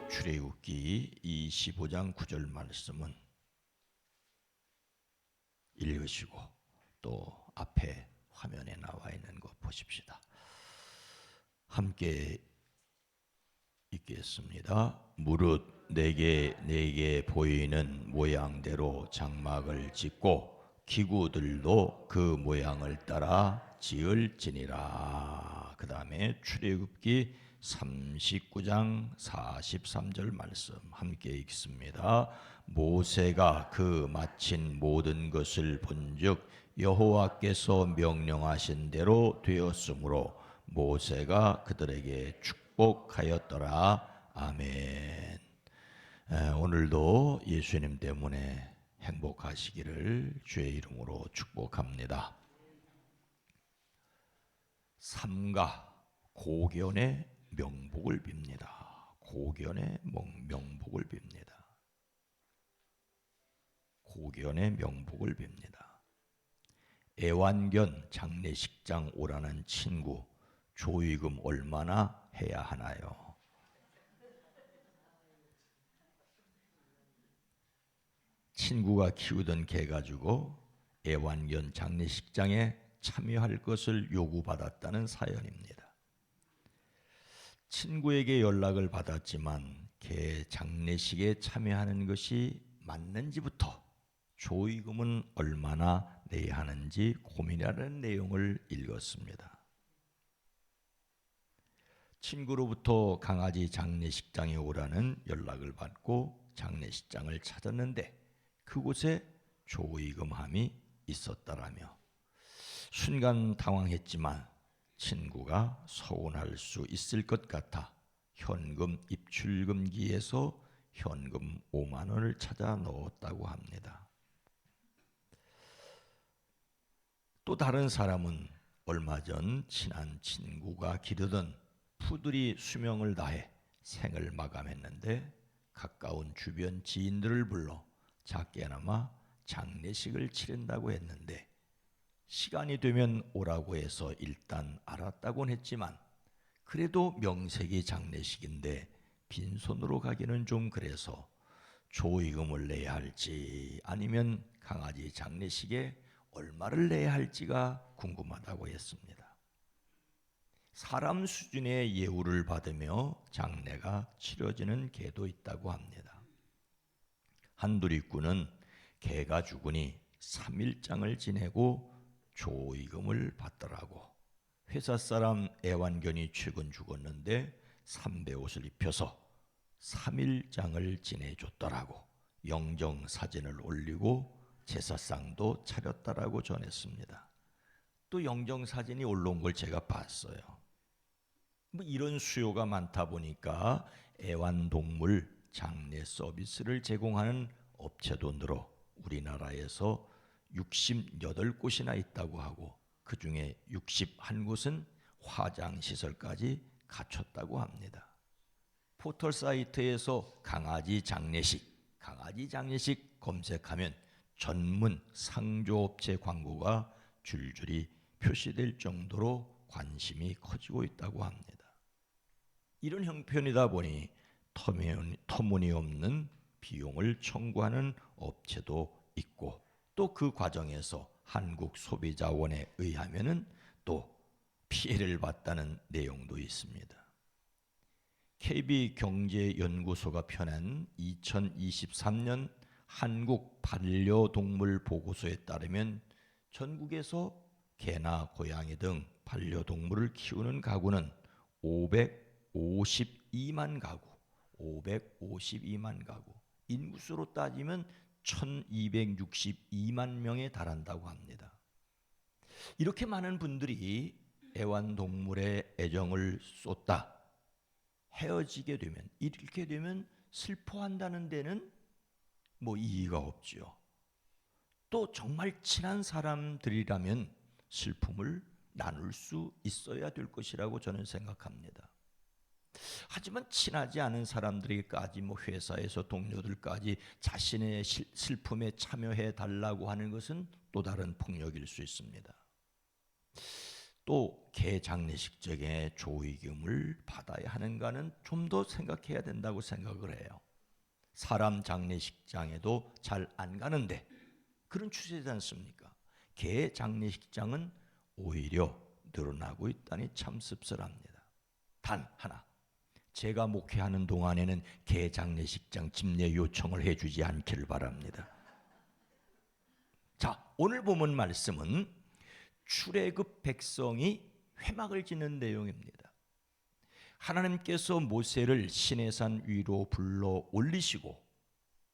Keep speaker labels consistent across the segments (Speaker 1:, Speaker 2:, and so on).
Speaker 1: 출애굽기 25장 9절 말씀은 읽으시고 또 앞에 화면에 나와 있는 거 보십시다. 함께 읽겠습니다. 무릇 내게 보이는 모양대로 장막을 짓고 기구들도 그 모양을 따라 지을지니라. 그 다음에 출애굽기 39장 43절 말씀 함께 읽습니다. 모세가 그 마친 모든 것을 본즉 여호와께서 명령하신 대로 되었으므로 모세가 그들에게 축복하였더라. 아멘. 오늘도 예수님 때문에 행복하시기를 주의 이름으로 축복합니다. 삼가 고견의 명복을 빕니다. 고견의 명복을 빕니다. 고견의 명복을 빕니다. 애완견 장례식장 오라는 친구 조의금 얼마나 해야 하나요? 친구가 키우던 개 가지고 애완견 장례식장에 참여할 것을 요구받았다는 사연입니다. 친구에게 연락을 받았지만 개 장례식에 참여하는 것이 맞는지부터 조의금은 얼마나 내야 하는지 고민하는 내용을 읽었습니다. 친구로부터 강아지 장례식장에 오라는 연락을 받고 장례식장을 찾았는데 그곳에 조의금함이 있었다라며 순간 당황했지만 친구가 서운할 수 있을 것 같아 현금 입출금기에서 현금 5만 원을 찾아 넣었다고 합니다. 또 다른 사람은 얼마 전 친한 친구가 기르던 푸들이 수명을 다해 생을 마감했는데 가까운 주변 지인들을 불러 작게나마 장례식을 치른다고 했는데 시간이 되면 오라고 해서 일단 알았다곤 했지만 그래도 명색이 장례식인데 빈손으로 가기는 좀 그래서 조의금을 내야 할지 아니면 강아지 장례식에 얼마를 내야 할지가 궁금하다고 했습니다. 사람 수준의 예우를 받으며 장례가 치러지는 개도 있다고 합니다. 한두리꾼은 개가 죽으니 3일장을 지내고 조의금을 받더라고. 회사 사람 애완견이 최근 죽었는데 삼배옷을 입혀서 3일장을 지내줬더라고. 영정 사진을 올리고 제사상도 차렸다라고 전했습니다. 또 영정 사진이 올라온 걸 제가 봤어요. 이런 수요가 많다 보니까 애완동물 장례 서비스를 제공하는 업체도 늘어 우리나라에서 68곳이나 있다고 하고 그 중에 61곳은 화장시설까지 갖췄다고 합니다. 포털 사이트에서 강아지 장례식 검색하면 전문 상조업체 광고가 줄줄이 표시될 정도로 관심이 커지고 있다고 합니다. 이런 형편이다 보니 터무니없는 비용을 청구하는 업체도 있고 또 그 과정에서 한국소비자원에 의하면은 또 피해를 봤다는 내용도 있습니다. KB경제연구소가 펴낸 2023년 한국 반려동물 보고서에 따르면 전국에서 개나 고양이 등 반려동물을 키우는 가구는 552만 가구, 인구수로 따지면 1262만 명에 달한다고 합니다. 이렇게 많은 분들이 애완동물에 애정을 쏟다 헤어지게 되면 이렇게 되면 슬퍼한다는 데는 이의가 없지요. 또 정말 친한 사람들이라면 슬픔을 나눌 수 있어야 될 것이라고 저는 생각합니다. 하지만 친하지 않은 사람들에게까지 회사에서 동료들까지 자신의 슬픔에 참여해 달라고 하는 것은 또 다른 폭력일 수 있습니다. 또 개 장례식장에 조의금을 받아야 하는가는 좀 더 생각해야 된다고 생각을 해요. 사람 장례식장에도 잘 안 가는데 그런 추세지 않습니까? 개 장례식장은 오히려 늘어나고 있다니 참 씁쓸합니다. 단 하나, 제가 목회하는 동안에는 개 장례식장 집례 요청을 해주지 않기를 바랍니다. 자, 오늘 본문 말씀은 출애굽 백성이 회막을 짓는 내용입니다. 하나님께서 모세를 시내산 위로 불러 올리시고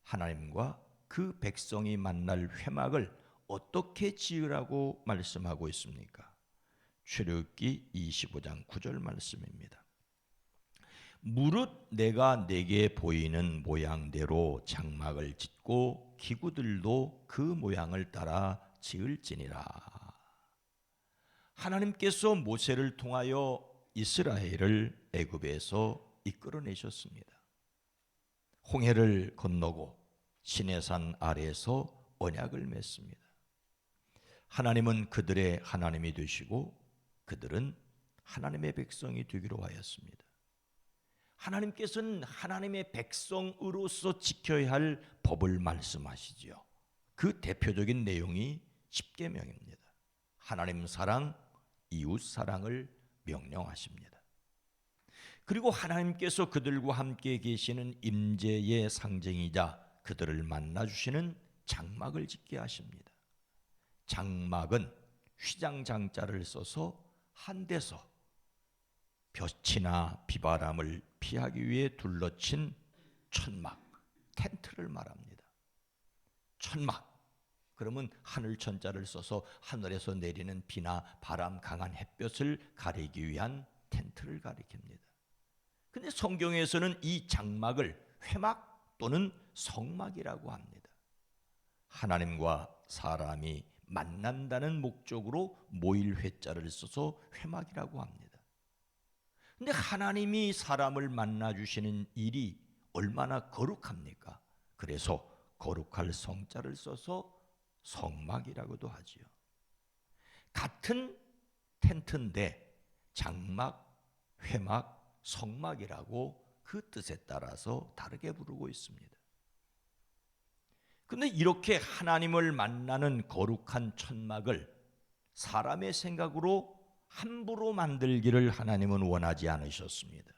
Speaker 1: 하나님과 그 백성이 만날 회막을 어떻게 지으라고 말씀하고 있습니까? 출애굽기 25장 9절 말씀입니다. 무릇 내가 내게 보이는 모양대로 장막을 짓고 기구들도 그 모양을 따라 지을지니라. 하나님께서 모세를 통하여 이스라엘을 애굽에서 이끌어내셨습니다. 홍해를 건너고 시내산 아래에서 언약을 맺습니다. 하나님은 그들의 하나님이 되시고 그들은 하나님의 백성이 되기로 하였습니다. 하나님께서는 하나님의 백성으로서 지켜야 할 법을 말씀하시지요. 그 대표적인 내용이 십계명입니다. 하나님 사랑, 이웃 사랑을 명령하십니다. 그리고 하나님께서 그들과 함께 계시는 임재의 상징이자 그들을 만나주시는 장막을 짓게 하십니다. 장막은 휘장장자를 써서 한 데서 볕이나 비바람을 피하기 위해 둘러친 천막, 텐트를 말합니다. 천막, 그러면 하늘천자를 써서 하늘에서 내리는 비나 바람, 강한 햇볕을 가리기 위한 텐트를 가리킵니다. 근데 성경에서는 이 장막을 회막 또는 성막이라고 합니다. 하나님과 사람이 만난다는 목적으로 모일 회자를 써서 회막이라고 합니다. 근데 하나님이 사람을 만나 주시는 일이 얼마나 거룩합니까? 그래서 거룩할 성자를 써서 성막이라고도 하지요. 같은 텐트인데 장막, 회막, 성막이라고 그 뜻에 따라서 다르게 부르고 있습니다. 그런데 이렇게 하나님을 만나는 거룩한 천막을 사람의 생각으로 함부로 만들기를 하나님은 원하지 않으셨습니다.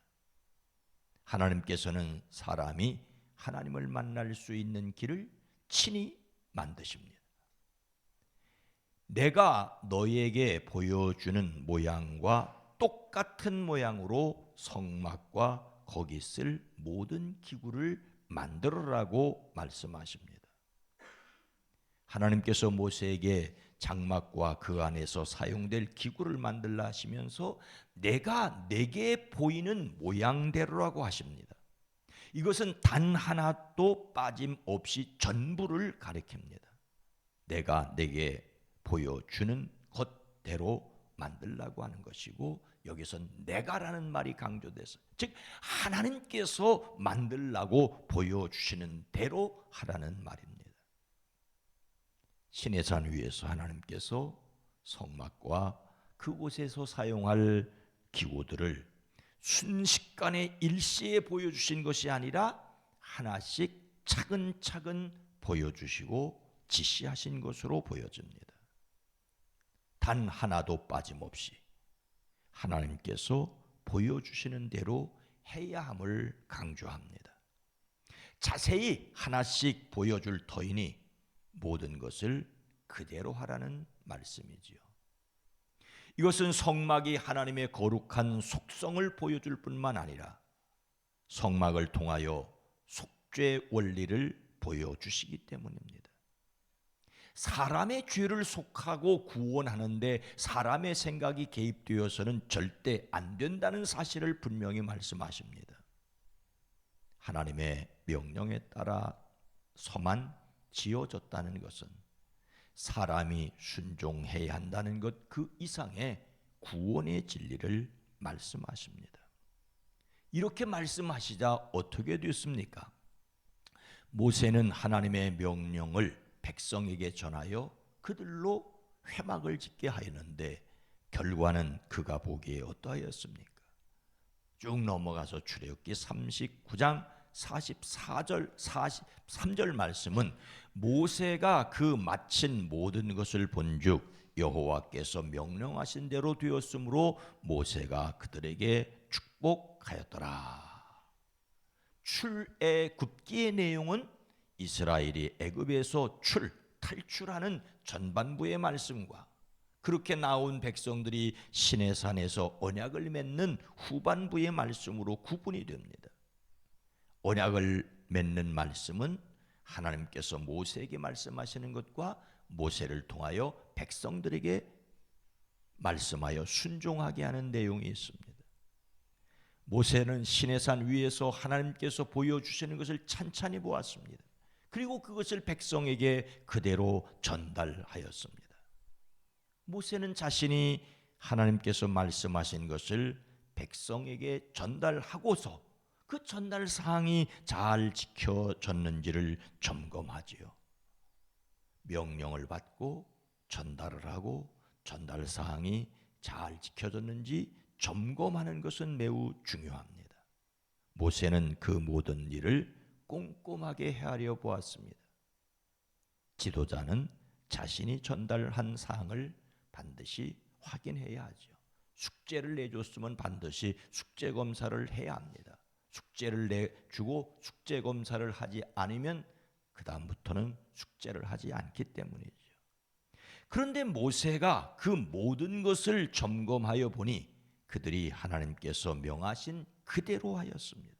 Speaker 1: 하나님께서는 사람이 하나님을 만날 수 있는 길을 친히 만드십니다. 내가 너희에게 보여주는 모양과 똑같은 모양으로 성막과 거기 쓸 모든 기구를 만들어라고 말씀하십니다. 하나님께서 모세에게 장막과 그 안에서 사용될 기구를 만들라 하시면서 내가 내게 보이는 모양대로라고 하십니다. 이것은 단 하나도 빠짐없이 전부를 가리킵니다. 내가 내게 보여주는 것대로 만들라고 하는 것이고, 여기서 내가라는 말이 강조돼서, 즉 하나님께서 만들라고 보여주시는 대로 하라는 말입니다. 시내산 위에서 하나님께서 성막과 그곳에서 사용할 기구들을 순식간에 일시에 보여주신 것이 아니라 하나씩 차근차근 보여주시고 지시하신 것으로 보여집니다. 단 하나도 빠짐없이 하나님께서 보여주시는 대로 해야 함을 강조합니다. 자세히 하나씩 보여줄 터이니 모든 것을 그대로 하라는 말씀이지요. 이것은 성막이 하나님의 거룩한 속성을 보여줄 뿐만 아니라 성막을 통하여 속죄 원리를 보여주시기 때문입니다. 사람의 죄를 속하고 구원하는데 사람의 생각이 개입되어서는 절대 안 된다는 사실을 분명히 말씀하십니다. 하나님의 명령에 따라서만 지어졌다는 것은 사람이 순종해야 한다는 것 그 이상의 구원의 진리를 말씀하십니다. 이렇게 말씀하시자 어떻게 됐습니까? 모세는 하나님의 명령을 백성에게 전하여 그들로 회막을 짓게 하였는데 결과는 그가 보기에 어떠하였습니까? 쭉 넘어가서 출애굽기 39장 44절 43절 말씀은 모세가 그 마친 모든 것을 본즉 여호와께서 명령하신 대로 되었으므로 모세가 그들에게 축복하였더라. 출애굽기의 내용은 이스라엘이 애굽에서 탈출하는 전반부의 말씀과 그렇게 나온 백성들이 시내산에서 언약을 맺는 후반부의 말씀으로 구분이 됩니다. 언약을 맺는 말씀은 하나님께서 모세에게 말씀하시는 것과 모세를 통하여 백성들에게 말씀하여 순종하게 하는 내용이 있습니다. 모세는 시내산 위에서 하나님께서 보여주시는 것을 찬찬히 보았습니다. 그리고 그것을 백성에게 그대로 전달하였습니다. 모세는 자신이 하나님께서 말씀하신 것을 백성에게 전달하고서 그 전달 사항이 잘 지켜졌는지를 점검하지요. 명령을 받고 전달을 하고 전달 사항이 잘 지켜졌는지 점검하는 것은 매우 중요합니다. 모세는 그 모든 일을 꼼꼼하게 헤아려 보았습니다. 지도자는 자신이 전달한 사항을 반드시 확인해야 하죠. 숙제를 내줬으면 반드시 숙제 검사를 해야 합니다. 숙제를 내주고 숙제 검사를 하지 않으면 그 다음부터는 숙제를 하지 않기 때문이죠. 그런데 모세가 그 모든 것을 점검하여 보니 그들이 하나님께서 명하신 그대로 하였습니다.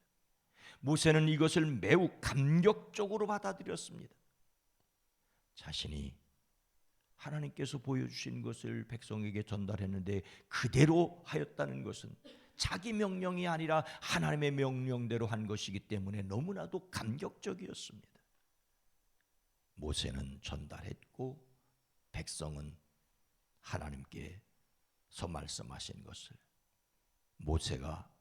Speaker 1: 모세는 이것을 매우 감격적으로 받아들였습니다. 자신이 하나님께서 보여주신 것을 백성에게 전달했는데 그대로 하였다는 것은 자기 명령이 아니라 하나님의 명령대로 한 것이기 때문에 너무나도 감격적이었습니다. 모세는 전달했고 백성은 하나님께서 말씀하신 것을 모세가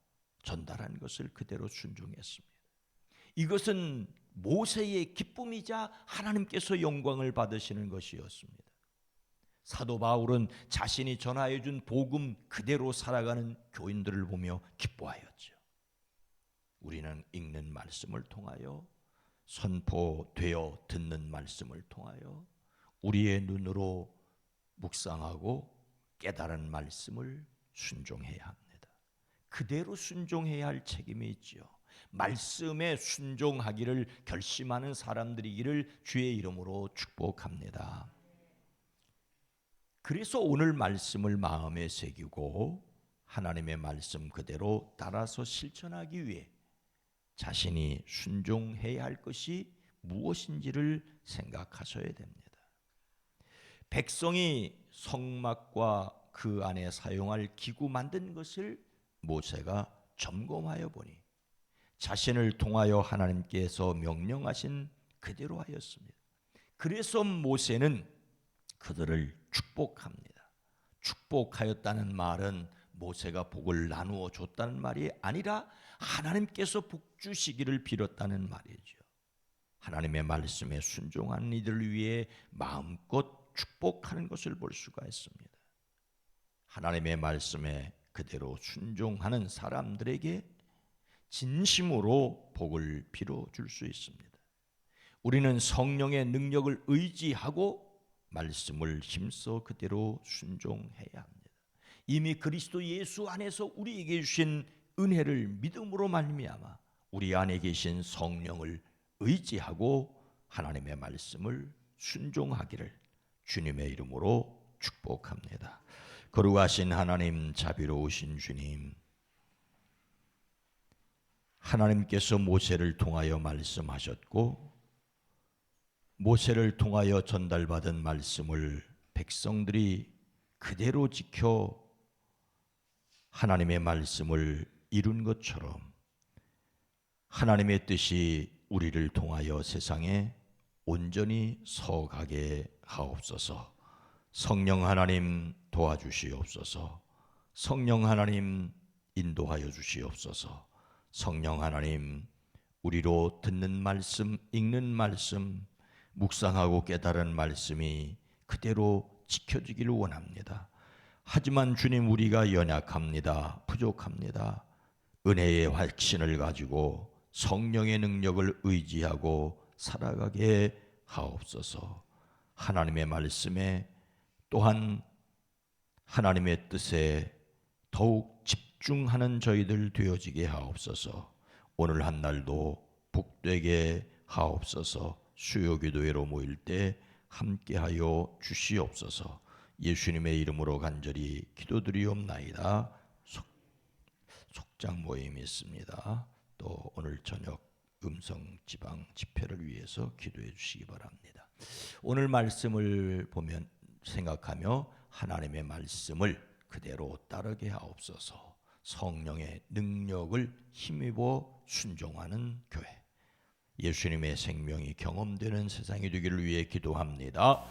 Speaker 1: 전달한 것을 그대로 순종했습니다. 이것은 모세의 기쁨이자 하나님께서 영광을 받으시는 것이었습니다. 사도 바울은 자신이 전하여 준 복음 그대로 살아가는 교인들을 보며 기뻐하였죠. 우리는 읽는 말씀을 통하여 선포되어 듣는 말씀을 통하여 우리의 눈으로 묵상하고 깨달은 말씀을 순종해야 합니다. 그대로 순종해야 할 책임이 있지요. 말씀에 순종하기를 결심하는 사람들이기를 주의 이름으로 축복합니다. 그래서 오늘 말씀을 마음에 새기고 하나님의 말씀 그대로 따라서 실천하기 위해 자신이 순종해야 할 것이 무엇인지를 생각하셔야 됩니다. 백성이 성막과 그 안에 사용할 기구 만든 것을 모세가 점검하여 보니 자신을 통하여 하나님께서 명령하신 그대로 하였습니다. 그래서 모세는 그들을 축복합니다. 축복하였다는 말은 모세가 복을 나누어 줬다는 말이 아니라 하나님께서 복 주시기를 빌었다는 말이죠. 하나님의 말씀에 순종하는 이들을 위해 마음껏 축복하는 것을 볼 수가 있습니다. 하나님의 말씀에 그대로 순종하는 사람들에게 진심으로 복을 빌어줄 수 있습니다. 우리는 성령의 능력을 의지하고 말씀을 힘써 그대로 순종해야 합니다. 이미 그리스도 예수 안에서 우리에게 주신 은혜를 믿음으로 말미암아 우리 안에 계신 성령을 의지하고 하나님의 말씀을 순종하기를 주님의 이름으로 축복합니다. 거룩하신 하나님, 자비로우신 주님, 하나님께서 모세를 통하여 말씀하셨고 모세를 통하여 전달받은 말씀을 백성들이 그대로 지켜 하나님의 말씀을 이룬 것처럼 하나님의 뜻이 우리를 통하여 세상에 온전히 서가게 하옵소서. 성령 하나님 도와주시옵소서. 성령 하나님 인도하여 주시옵소서. 성령 하나님 우리로 듣는 말씀, 읽는 말씀, 묵상하고 깨달은 말씀이 그대로 지켜지기를 원합니다. 하지만 주님, 우리가 연약합니다. 부족합니다. 은혜의 확신을 가지고 성령의 능력을 의지하고 살아가게 하옵소서. 하나님의 말씀에 또한 하나님의 뜻에 더욱 집중하는 저희들 되어지게 하옵소서. 오늘 한 날도 복되게 하옵소서. 수요기도회로 모일 때 함께하여 주시옵소서. 예수님의 이름으로 간절히 기도드리옵나이다. 속장 모임이 있습니다. 또 오늘 저녁 음성 지방 집회를 위해서 기도해 주시기 바랍니다. 오늘 말씀을 보면 생각하며 하나님의 말씀을 그대로 따르게 하옵소서. 성령의 능력을 힘입어 순종하는 교회, 예수님의 생명이 경험되는 세상이 되기를 위해 기도합니다.